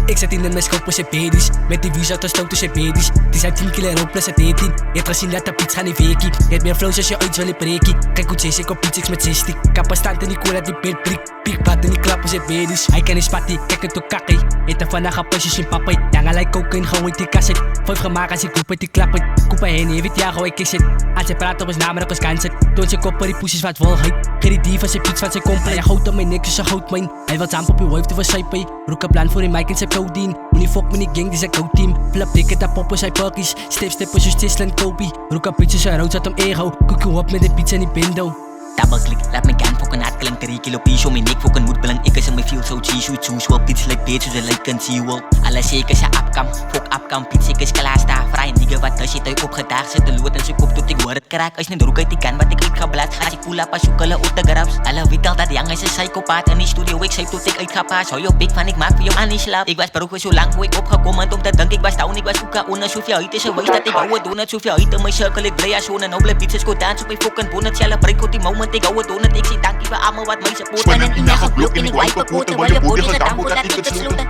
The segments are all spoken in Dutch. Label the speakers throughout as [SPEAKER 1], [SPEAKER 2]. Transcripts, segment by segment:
[SPEAKER 1] Ik zet in mijn scope zijn baby's. Met die views uit de stoot tussen baby's. Die zijn 10 kilo rook plus het 18. Je hebt gezien dat de pizza niet weekie. Je hebt meer flows als je ooit wil in preekie. Kijk hoe chase ik op iets met 60. Kappa staat in die cola die beeld prik. Piekpad in die klappen zijn baby's. Hij kan niet spatty, kijk het ook kakkie. Eet er vandaag een pasjes in papai. Jangen lijkt cocaine, gewoon uit die kasset. 5 gemaakt als ik loop uit die klappen. Koepa heen, je weet ja, gooi ik het. Als je praat op ons naam, als kansen. Toon zijn kop, die poesjes wat wolheid. Geen die dief van zijn piets van zijn kompel. Hij gooit op mijn nek, dus hij gooit mijn. Hij wil zamp op je wife, te versijpen. Roek een plan voor die mic en zijn codeine. Moet fuck met die gang, die zijn co-team. Flip dikke dat poppen zijn pakkies. Step zo Tisland Kobe. Roek een pizza zijn rood, zat om ego. Koek je op met de pizza en die bindo.
[SPEAKER 2] Double-click, laat mijn kan fokken hard klinkt 3 kilo pies om mijn nek fokken moet belang. Ik is in mijn feel zo cheese, hoe choose wel pizza like bitch, zoals like kan see wel. Alles zeker zijn afkam, fok afkam, pizza is klaar staan. Vrij nigga wat als je thuis opgedaagd zet de lood en zijn kop tot ik hoor het kraak. Als je de roek uit die kan wat ik uitgeblaad, als ik pull up als zoekelen autographs. Alle weet al dat Yang is een psychopaat en die studio ik zei tot ik uitgepaast. Hou je big van ik maak voor jou aan die slaap. Ik was beroepen zo lang voor ik opgekomen om te denken ik was down, ik was zoeken onder zoveel uit is een wijs dat ik hou het doen het zoveel uit in mijn cirkel. Ik blij als zo'n noble pizza go dans op mijn fokken bonnet celebrate tot die moment ik hou het doen het. Ik zeg dankie voor allemaal wat mij supporten en in eigen blok en ik wipe op poten waar je body gedaan wordt dat ik het sloten.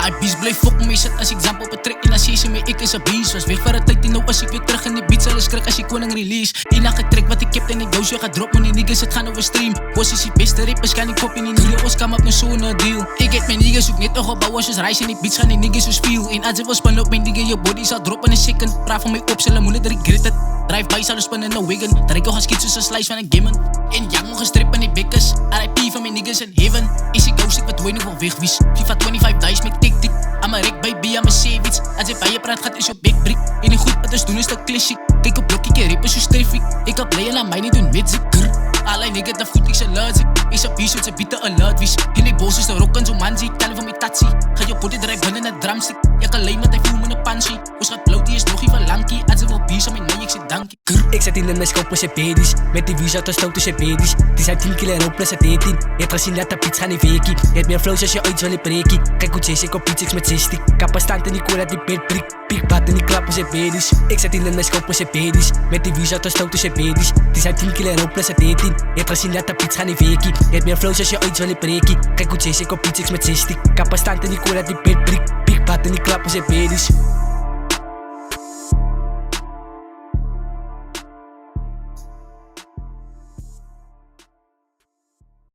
[SPEAKER 3] I beast blijf fokken mee zet als ik zamp op het trek en als je me ik is een beast. Was weg voor de tijd en nou als ik weer terug in de beats alles krijg als je koning release. Die nacht getrek wat ik heb en ik doosje gaat drop, maar die niggas het gaan over stream. Positie beste rappers kan ik kop in die nieuwe kam op mijn zo'n deal. Ik heb mijn niggas ook net nog opbouwen zoals reis en die beats gaan die niggas zo spiel. En als je wil spannen op mijn nigga je body zal droppen in een second. Praat van mij op, zullen moeilijk dat ik grit het. Drive by zal spannen no wiggen. Dat ik al geschiet zoals een slice van een gimmen. En Yang nog gestript en die bikkers. RIP van mijn niggas in heaven. Is ik ghost ik wat weinig wel wegwies. FIFA 25 dice met tik. I'm a wreck baby, I'm a savage. Als je bij je praat gaat is je big brick. En niet goed wat is doen is dat classic. Kijk op blokkie, ik rippen zo stevig. Ik heb blij en aan mij niet doen met zik. Alleen nigga dat goed ik ze luid zik. Is een piece, ze bieden een luidwies. In die boos is de rock en zo man zie ik tellen van mijn tatsie. Ga je body drijf binnen het drumstick. Je kan alleen met hij voel me een pansie. Ons gaat bloot die is nog even lankie. Als ze wil piece aan mijn nee ik zeg dankie.
[SPEAKER 1] Ik zet in mijn scope zijn baby's. Met die views uit de stoot tussen baby's. Die zijn 10 kilo rook plus het 18. Je hebt gezien dat de pizza niet weekie. Je hebt meer flows als je ooit wil in preekie. Kijk hoe chase ik op iets met 60. Kappa staat in die cola die beeld prik. Piekpad in die klappen zijn baby's. Ik zet in mijn scope zijn baby's. Met die views uit de stoot tussen baby's. Die zijn 10 kilo rook plus het 18. Je hebt gezien dat de pizza niet weekie. Je hebt meer flows als je ooit wil in preekie. Kijk hoe chase ik op iets met 60. Kappa staat in die cola die beeld prik. Piekpad in die klappen zijn baby's.